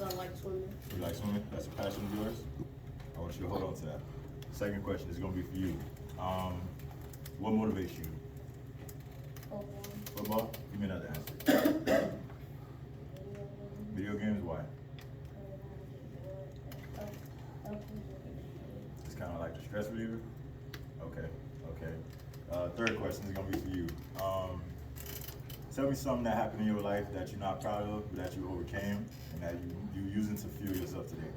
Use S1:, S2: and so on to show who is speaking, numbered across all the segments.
S1: I like swimming.
S2: You like swimming? That's a passion of yours? I want you to hold on to that. Second question is going to be for you. What motivates you?
S1: Football.
S2: Football? You may not answer. Video games, why? It's kind of like the stress reliever? Okay, okay. Third question is going to be for you. Tell me something that happened in your life that you're not proud of, but that you overcame, and that you're using to fuel yourself today.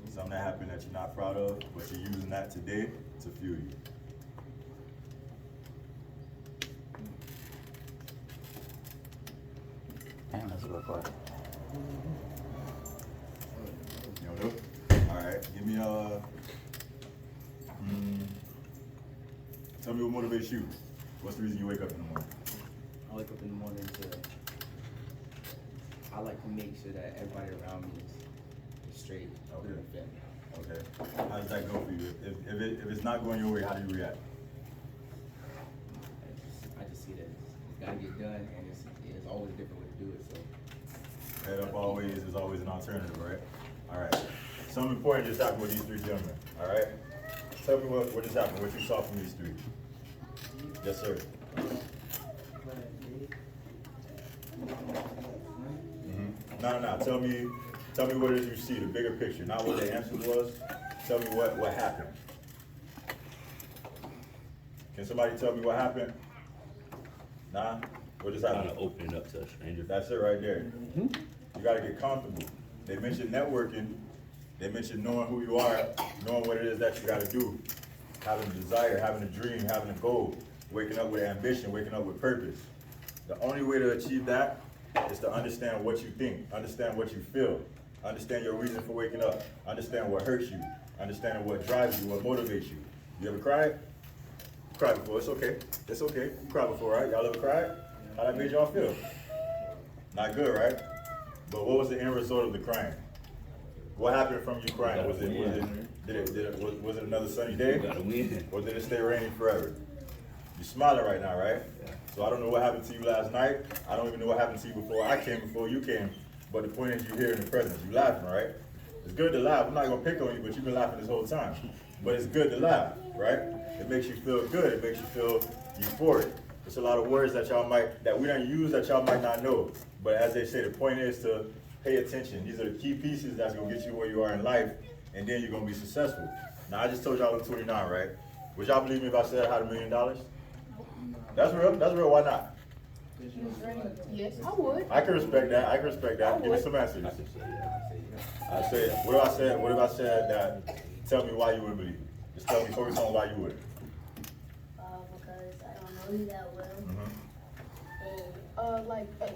S2: Something that happened that you're not proud of, but you're using that today to fuel you.
S3: Damn, that's a good question.
S2: You don't know? All right, give me tell me what motivates you. What's the reason you wake up in the morning?
S4: I wake up in the morning I like to make sure that everybody around me is straight.
S2: Okay.
S4: and family.
S2: Okay. How does that go for you? If it's not going your way, how do you react?
S4: I just see that it's got to get done, and it's always a different way to do it. So
S2: Head up always is always an alternative, right? All right. Something important just happened with these three gentlemen. All right. Tell me what just happened. What you saw from these three? Yes, sir. No. Tell me what it is you see, the bigger picture, not what the answer was. Tell me what happened. Can somebody tell me what happened? Nah? What just
S3: Kind
S2: happened?
S3: of opening up to a stranger.
S2: That's it right there. You gotta get comfortable. They mentioned networking. They mentioned knowing who you are, knowing what it is that you gotta do. Having a desire, having a dream, having a goal. Waking up with ambition, waking up with purpose. The only way to achieve that is to understand what you think, understand what you feel, understand your reason for waking up, understand what hurts you, understand what drives you, what motivates you. You ever cried? Cried before, it's okay. It's okay. You cried before, right? Y'all ever cried? How that made y'all feel? Not good, right? But what was the end result of the crying? What happened from you crying? Was it another sunny day?
S3: You gotta win.
S2: Or did it stay raining forever? You're smiling right now, right? So I don't know what happened to you last night. I don't even know what happened to you before you came. But the point is you're here in the present. You're laughing, right? It's good to laugh. I'm not gonna pick on you, but you've been laughing this whole time. But it's good to laugh, right? It makes you feel good. It makes you feel euphoric. It's a lot of words that we don't use that y'all might not know. But as they say, the point is to pay attention. These are the key pieces that's gonna get you where you are in life, and then you're gonna be successful. Now I just told y'all I'm 29, right? Would y'all believe me if I said I had $1 million? That's real, why not?
S1: Yes, I would.
S2: I can respect that, Give me some answers. I said, what if I said that, tell me why you wouldn't believe it? Just tell me, focus on why you wouldn't.
S1: Because I don't know you that well.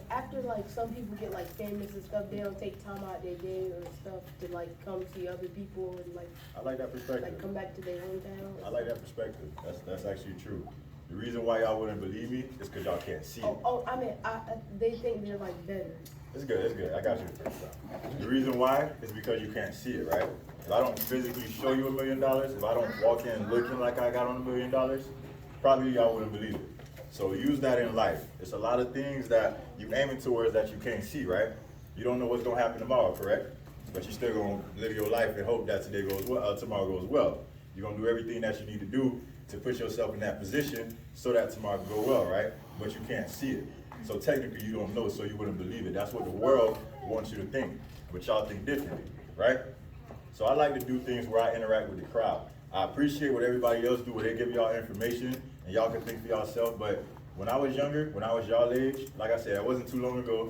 S5: After some people get famous and stuff, they don't take time out their day or stuff to come see other people and
S2: I like that perspective.
S5: come back to their hometown.
S2: I like that perspective. That's actually true. The reason why y'all wouldn't believe me is because y'all can't see it.
S5: They think they're better.
S2: It's good. I got you. The reason why is because you can't see it, right? If I don't physically show you $1 million, if I don't walk in looking like I got on $1 million, probably y'all wouldn't believe it. So use that in life. It's a lot of things that you're aiming towards that you can't see, right? You don't know what's gonna happen tomorrow, correct? But you're still gonna live your life and hope that tomorrow goes well. You're gonna do everything that you need to do to put yourself in that position so that tomorrow can go well, right? But you can't see it. So technically you don't know, so you wouldn't believe it. That's what the world wants you to think, but y'all think differently, right? So I like to do things where I interact with the crowd. I appreciate what everybody else do, where they give y'all information and y'all can think for yourself, but when I was younger, when I was y'all age, like I said, it wasn't too long ago,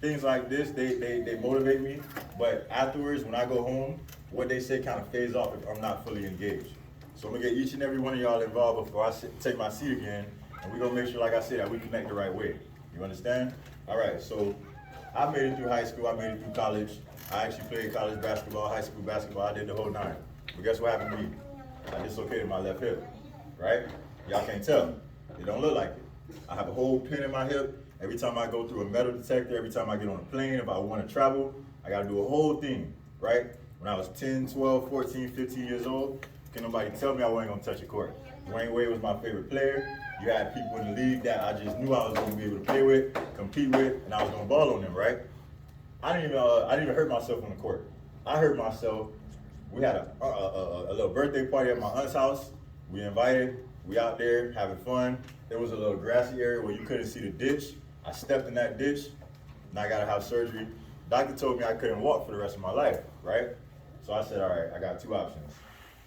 S2: things like this, they motivate me, but afterwards, when I go home, what they say kind of fades off if I'm not fully engaged. So I'm gonna get each and every one of y'all involved before I take my seat again, and we're gonna make sure, like I said, that we connect the right way. You understand? All right, so I made it through high school, I made it through college. I actually played college basketball, high school basketball, I did the whole nine. But guess what happened to me? I dislocated my left hip, right? Y'all can't tell. It don't look like it. I have a whole pin in my hip. Every time I go through a metal detector, every time I get on a plane, if I want to travel, I got to do a whole thing, right? When I was 10, 12, 14, 15 years old, can nobody tell me I wasn't going to touch a court. Dwayne Wade was my favorite player. You had people in the league that I just knew I was gonna be able to play with, compete with, and I was gonna ball on them, right? I didn't even hurt myself on the court. I hurt myself. We had a little birthday party at my aunt's house. We invited, we out there having fun. There was a little grassy area where you couldn't see the ditch. I stepped in that ditch, and I gotta have surgery. Doctor told me I couldn't walk for the rest of my life, right? So I said, all right, I got two options.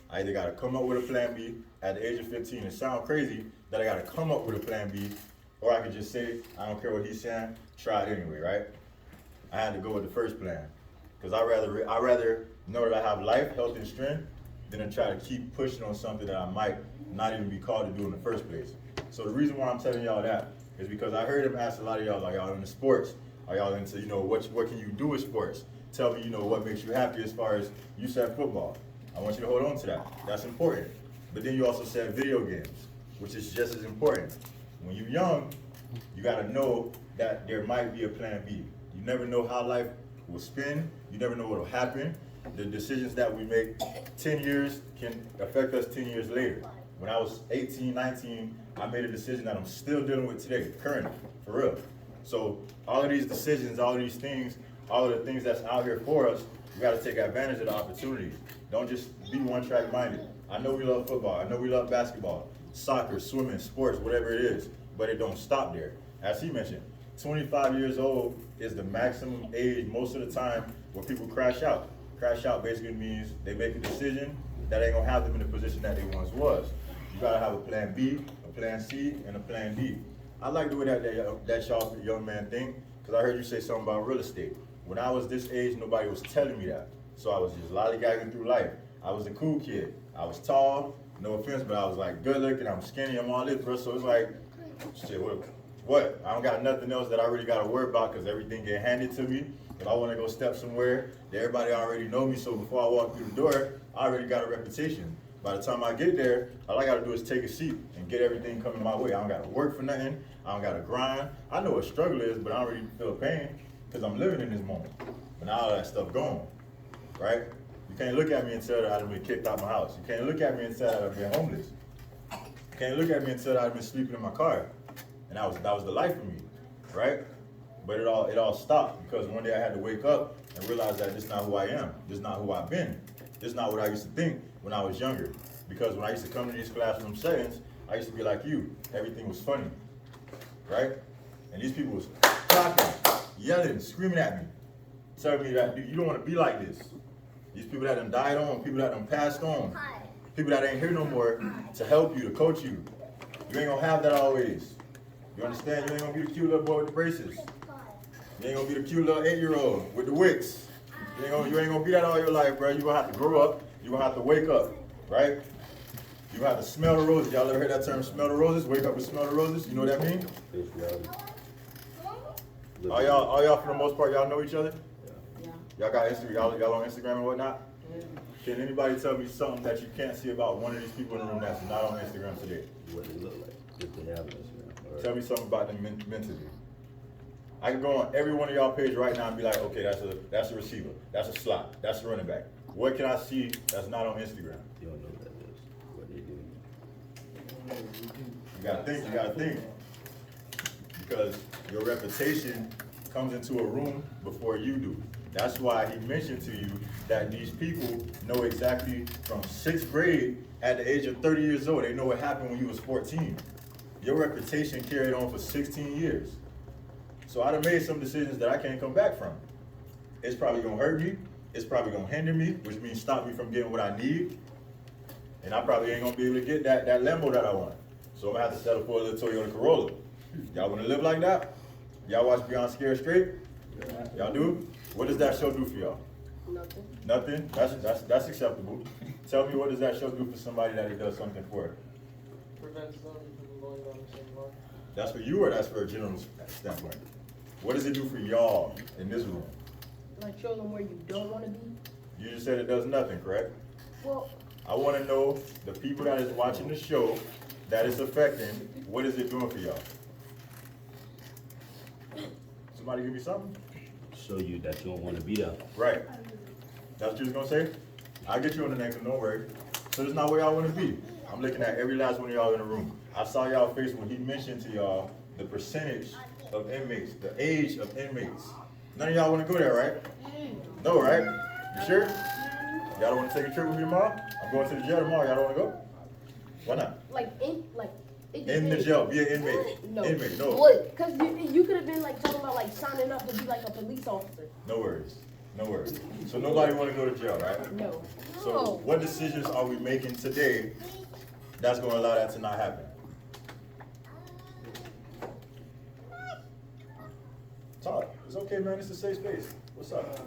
S2: I either gotta come up with a plan B at the age of 15. It sounds crazy that I gotta come up with a plan B, or I could just say, I don't care what he's saying, try it anyway, right? I had to go with the first plan, because I rather know that I have life, health, and strength than to try to keep pushing on something that I might not even be called to do in the first place. So the reason why I'm telling y'all that is because I heard him ask a lot of y'all, like, y'all into sports? Are y'all into, what can you do with sports? Tell me, what makes you happy as far as you said football. I want you to hold on to that. That's important. But then you also said video games, which is just as important. When you're young, you gotta know that there might be a plan B. You never know how life will spin. You never know what will happen. The decisions that we make 10 years can affect us 10 years later. When I was 18, 19, I made a decision that I'm still dealing with today, currently, for real. So all of these decisions, all of these things, all of the things that's out here for us, we gotta take advantage of the opportunities. Don't just be one-track minded. I know we love football, I know we love basketball, soccer, swimming, sports, whatever it is, but it don't stop there. As he mentioned, 25 years old is the maximum age most of the time where people crash out. Crash out basically means they make a decision that ain't gonna have them in the position that they once was. You gotta have a plan B, a plan C, and a plan D. I like the way that y'all young man think, because I heard you say something about real estate. When I was this age, nobody was telling me that. So I was just lollygagging through life. I was a cool kid. I was tall, no offense, but I was like good looking, I'm skinny, I'm all this, bro. So it's like, shit, what? I don't got nothing else that I really gotta worry about because everything get handed to me. If I wanna go step somewhere, everybody already know me, so before I walk through the door, I already got a reputation. By the time I get there, all I gotta do is take a seat and get everything coming my way. I don't gotta work for nothing, I don't gotta grind. I know what struggle is, but I don't really feel pain because I'm living in this moment. But now all that stuff gone, right? You can't look at me and say that I've been kicked out my house. You can't look at me and say that I've been homeless. You can't look at me and say that I've been sleeping in my car. And that was the life for me, right? But it all stopped because one day I had to wake up and realize that this is not who I am. This is not who I've been. This is not what I used to think when I was younger. Because when I used to come to these classroom settings, I used to be like you. Everything was funny, right? And these people was clapping, yelling, screaming at me, telling me that you don't want to be like this. These people that done died on, people that done passed on, people that ain't here no more to help you, to coach you. You ain't gonna have that always. You understand? You ain't gonna be the cute little boy with the braces. You ain't gonna be the cute little 8-year-old with the wicks. You ain't gonna be that all your life, bro. You gonna have to grow up. You gonna have to wake up, right? You gonna have to smell the roses. Y'all ever heard that term, smell the roses? Wake up and smell the roses. You know what that mean? All y'all for the most part, y'all know each other?
S5: Yeah.
S2: Y'all got Instagram, y'all on Instagram and whatnot? Can anybody tell me something that you can't see about one of these people in the room that's not on Instagram today?
S3: What they look like, if they have Instagram.
S2: Tell me something about them mentally. I can go on every one of y'all page right now and be like, okay, that's a receiver, that's a slot, that's a running back. What can I see that's not on Instagram?
S3: You don't know what that is, what they do.
S2: You gotta think. Because your reputation comes into a room before you do. That's why he mentioned to you that these people know exactly from 6th grade at the age of 30 years old. They know what happened when you was 14. Your reputation carried on for 16 years. So I done made some decisions that I can't come back from. It's probably gonna hurt me. It's probably gonna hinder me, which means stop me from getting what I need. And I probably ain't gonna be able to get that Lambo that I want. So I'm gonna have to settle for a little Toyota Corolla. Y'all wanna live like that? Y'all watch Beyond Scared Straight? Y'all do? What does that show do for y'all?
S5: Nothing.
S2: Nothing? That's acceptable. Tell me, what does that show do for somebody that it does something for?
S6: Prevents them from going down the same line.
S2: That's for you or that's for a general standpoint? What does it do for y'all in this room?
S5: Like show them where you don't want to be.
S2: You just said it does nothing, correct?
S5: Well,
S2: I want to know the people that is watching the show that it's affecting, what is it doing for y'all? Somebody give me something?
S3: Show you that you don't want to be there.
S2: Right. That's what you was gonna say? I'll get you on the next one, don't worry. So this is not where y'all want to be. I'm looking at every last one of y'all in the room. I saw y'all face when he mentioned to y'all the percentage of inmates, the age of inmates. None of y'all wanna go there, right? No, right? You sure? Y'all don't wanna take a trip with me tomorrow? I'm going to the jail tomorrow, y'all don't wanna go? Why not?
S5: It
S2: In the
S5: depends.
S2: jail, be an inmate.
S5: No.
S2: Inmate, no.
S5: What? Cause you could have been like talking about like signing up to be like a police officer.
S2: No worries, no worries. So nobody wanna go to jail, right?
S5: No.
S2: So what decisions are we making today that's gonna allow that to not happen? Talk, it's okay, man, it's a safe space. What's up?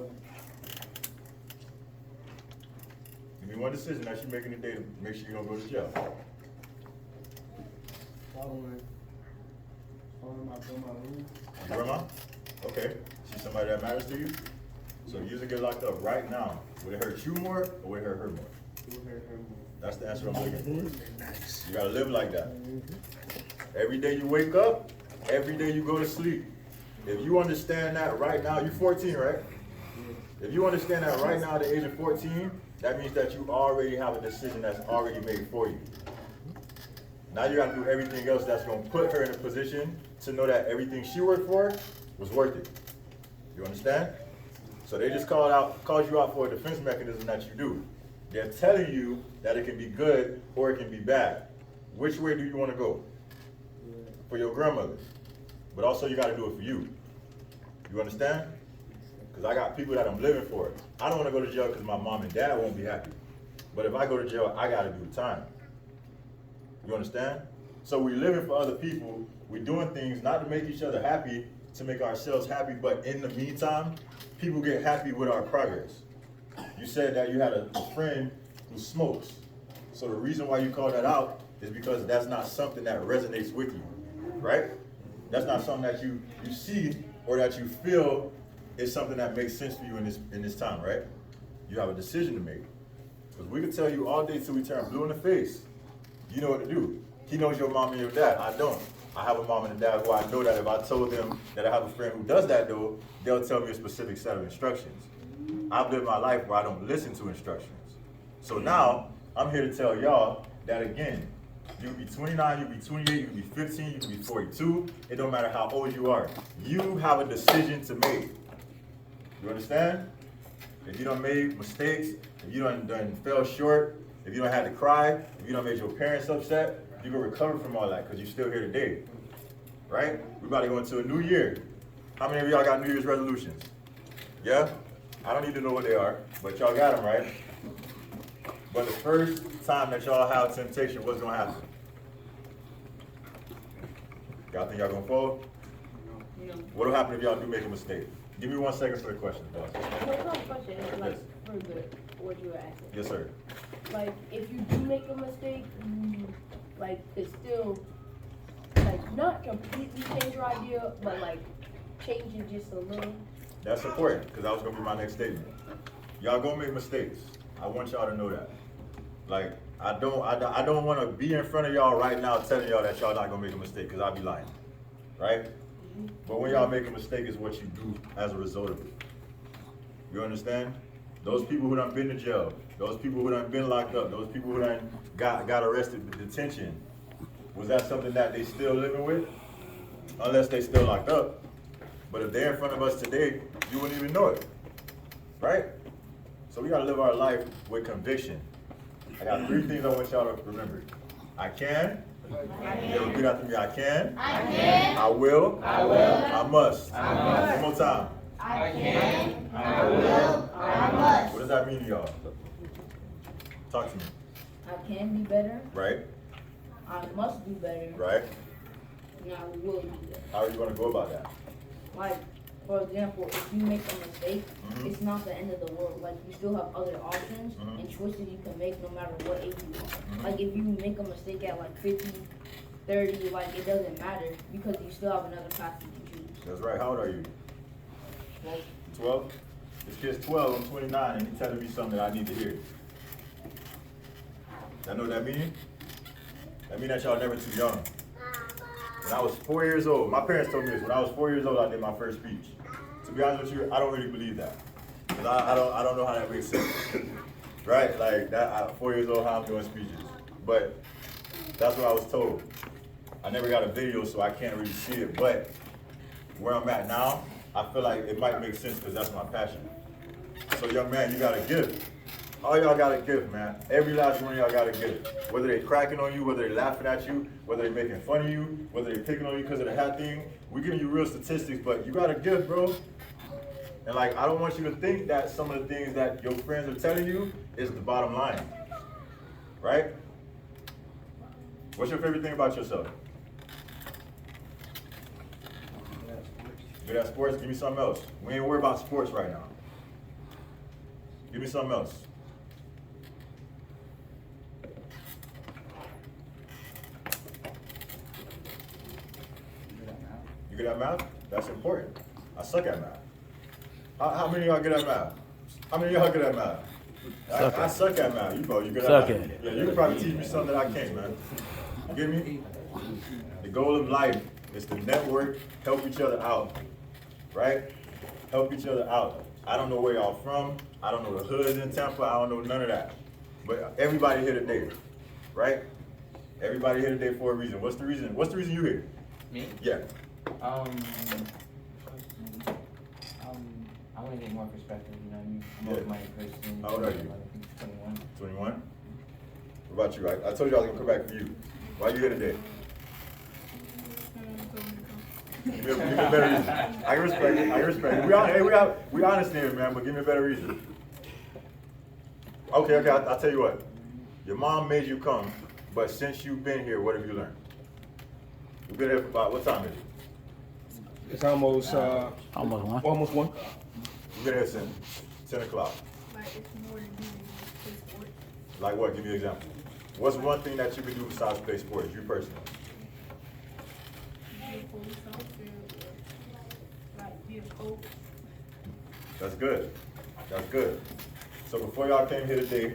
S2: Give me one decision that you're making today to make sure you don't go to jail.
S6: Following my grandma.
S2: Grandma? Okay, she's somebody that matters to you? So if you get locked up right now, would it hurt you more or would it hurt her more? That's the answer I'm looking for. You gotta live like that. Every day you wake up, every day you go to sleep. If you understand that right now, you're 14, right? If you understand that right now at the age of 14, that means that you already have a decision that's already made for you. Now you gotta do everything else that's gonna put her in a position to know that everything she worked for was worth it. You understand? So they just called you out for a defense mechanism that you do. They're telling you that it can be good or it can be bad. Which way do you wanna go? For your grandmother. But also you gotta do it for you. You understand? Because I got people that I'm living for. I don't wanna go to jail because my mom and dad won't be happy. But if I go to jail, I gotta do the time. You understand? So we're living for other people. We're doing things not to make each other happy, to make ourselves happy, but in the meantime, people get happy with our progress. You said that you had a friend who smokes. So the reason why you call that out is because that's not something that resonates with you, right? That's not something that you see or that you feel is something that makes sense for you in this time, right? You have a decision to make. Because we can tell you all day till we turn blue in the face. You know what to do. He knows your mom and your dad. I don't. I have a mom and a dad who I know that if I told them that I have a friend who does that though, they'll tell me a specific set of instructions. I've lived my life where I don't listen to instructions. So now, I'm here to tell y'all that again, you can be 29, you can be 28, you can be 15, you can be 42. It don't matter how old you are. You have a decision to make. You understand? If you done made mistakes, if you done fell short, if you done had to cry, if you done made your parents upset, you can recover from all that because you're still here today. Right? We about to go into a new year. How many of y'all got New Year's resolutions? Yeah? I don't need to know what they are, but y'all got them, right? But the first time that y'all have temptation, what's gonna happen? Y'all think y'all gonna fall?
S5: No.
S2: What'll happen if y'all do make a mistake? Give me 1 second for the question, boss.
S5: No, it's not a question. It's like
S2: Yes.
S5: for the what you were asking.
S2: Yes, sir.
S5: Like if you do make a mistake, you like could still like not completely change your idea, but like change it just a little.
S2: That's important, because that was gonna be my next statement. Y'all gonna make mistakes. I want y'all to know that. Like, I don't wanna be in front of y'all right now telling y'all that y'all not gonna make a mistake, because I'll be lying, right? But when y'all make a mistake is what you do as a result of it. You understand? Those people who done been to jail, those people who done been locked up, those people who done got arrested with detention, was that something that they still living with? Unless they still locked up. But if they're in front of us today, you wouldn't even know it, right? So we gotta live our life with conviction. I got 3 things I want y'all to remember. I can. Yeah, repeat after me. I can.
S1: I can.
S2: I will.
S1: I will.
S2: I must.
S1: I must.
S2: One more time.
S1: I can. I will. I must.
S2: What does that mean to y'all? Talk to me.
S7: I can be better.
S2: Right?
S7: I must do better.
S2: Right?
S7: And I will do better.
S2: How are you gonna go about that?
S7: Like, for example, if you make a mistake,
S2: Mhm.
S7: it's not the end of the world. Like, you still have other options
S2: Mhm.
S7: and choices you can make no matter what age you are.
S2: Mhm.
S7: Like, if you make a mistake at like 50, 30, like, it doesn't matter because you still have another path you can choose.
S2: That's right. How old are you?
S7: Like,
S2: 12? This kid's 12, I'm 29, and he's telling me something that I need to hear. Y'all know what that mean? That mean that y'all never too young. When I was 4 years old, my parents told me this, when I was 4 years old, I did my first speech. To be honest with you, I don't really believe that. 'Cause I don't know how that makes sense. Right? Like, that, at 4 years old, how I'm doing speeches. But that's what I was told. I never got a video, so I can't really see it, but where I'm at now, I feel like it might make sense because that's my passion. So young man, you got a gift. All y'all got a gift, man. Every last one of y'all got a gift. Whether they cracking on you, whether they laughing at you, whether they making fun of you, whether they picking on you because of the hat thing, we giving you real statistics, but you got a gift, bro. And like, I don't want you to think that some of the things that your friends are telling you is the bottom line, right? What's your favorite thing about yourself? Good at sports? Give me something else. We ain't worried about sports right now. Give me something else. You good at math? That's important. I suck at math. How many of y'all good at math? How many of y'all good at math? I suck at math. You good at
S8: Suck
S2: math.
S8: at it.
S2: Yeah, you can probably teach me something that I can't, man. You get me? The goal of life is to network, help each other out, right? Help each other out. I don't know where y'all from. I don't know the hoods in Tampa. I don't know none of that. But everybody here today, right? Everybody here today for a reason. What's the reason? What's the reason you here?
S9: Me?
S2: Yeah.
S9: I want to get more perspective, you know what I mean? I'm
S2: Yeah.
S9: open-minded person.
S2: How old are you?
S9: I think 21.
S2: 21? What about you? I told you I was gonna come back for you. Why you here today? Give me a better reason. I can respect it. I can respect it. We honest here, man, but give me a better reason. Okay, I'll tell you what. Your mom made you come, but since you've been here, what have you learned? You've been here for about, what time is it?
S6: It's almost
S8: Almost one.
S6: almost 1.
S2: You've been here since 10 o'clock.
S1: Like, it's more to do than just play sports.
S2: Like what? Give me an example. What's one thing that you can do besides play sports, you personally?
S1: Be a police officer, or, like, be a coach.
S2: That's good. That's good. So before y'all came here today,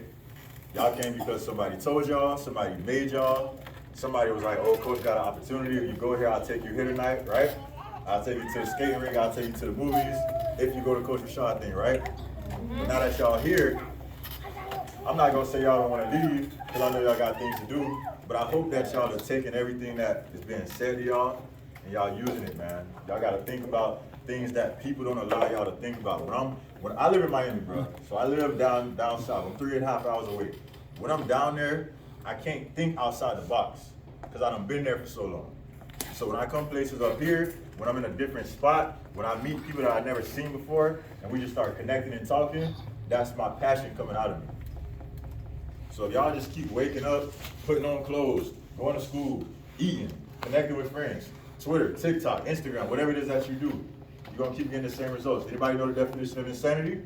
S2: y'all came because somebody told y'all, somebody made y'all, somebody was like, oh, coach got an opportunity. If you go here, I'll take you here tonight, right? I'll take you to the skating rink, I'll take you to the movies, if you go to Coach Rashad thing, right? But now that y'all here, I'm not gonna say y'all don't wanna leave, because I know y'all got things to do, but I hope that y'all are taking everything that is being said to y'all, and y'all using it, man. Y'all gotta think about things that people don't allow y'all to think about. When I live in Miami, bro, so I live down south, I'm 3.5 hours away. When I'm down there, I can't think outside the box, because I done been there for so long. So when I come places up here, when I'm in a different spot, when I meet people that I've never seen before, and we just start connecting and talking, that's my passion coming out of me. So if y'all just keep waking up, putting on clothes, going to school, eating, connecting with friends, Twitter, TikTok, Instagram, whatever it is that you do, you're gonna keep getting the same results. Anybody know the definition of insanity?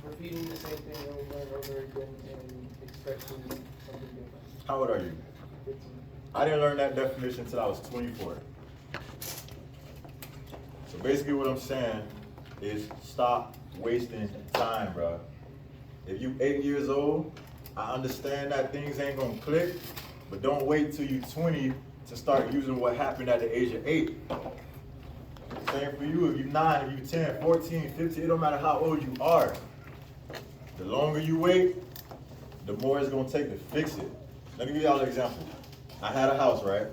S10: Repeating the same thing over and over again and expecting something different.
S2: How old are you?
S10: 15.
S2: I didn't learn that definition until I was 24. So basically what I'm saying is stop wasting time, bro. If you 8 years old, I understand that things ain't gonna click, but don't wait till you 20 to start using what happened at the age of 8. Same for you, if you 9, if you 10, 14, 15, it don't matter how old you are. The longer you wait, the more it's gonna take to fix it. Let me give y'all an example. I had a house, right?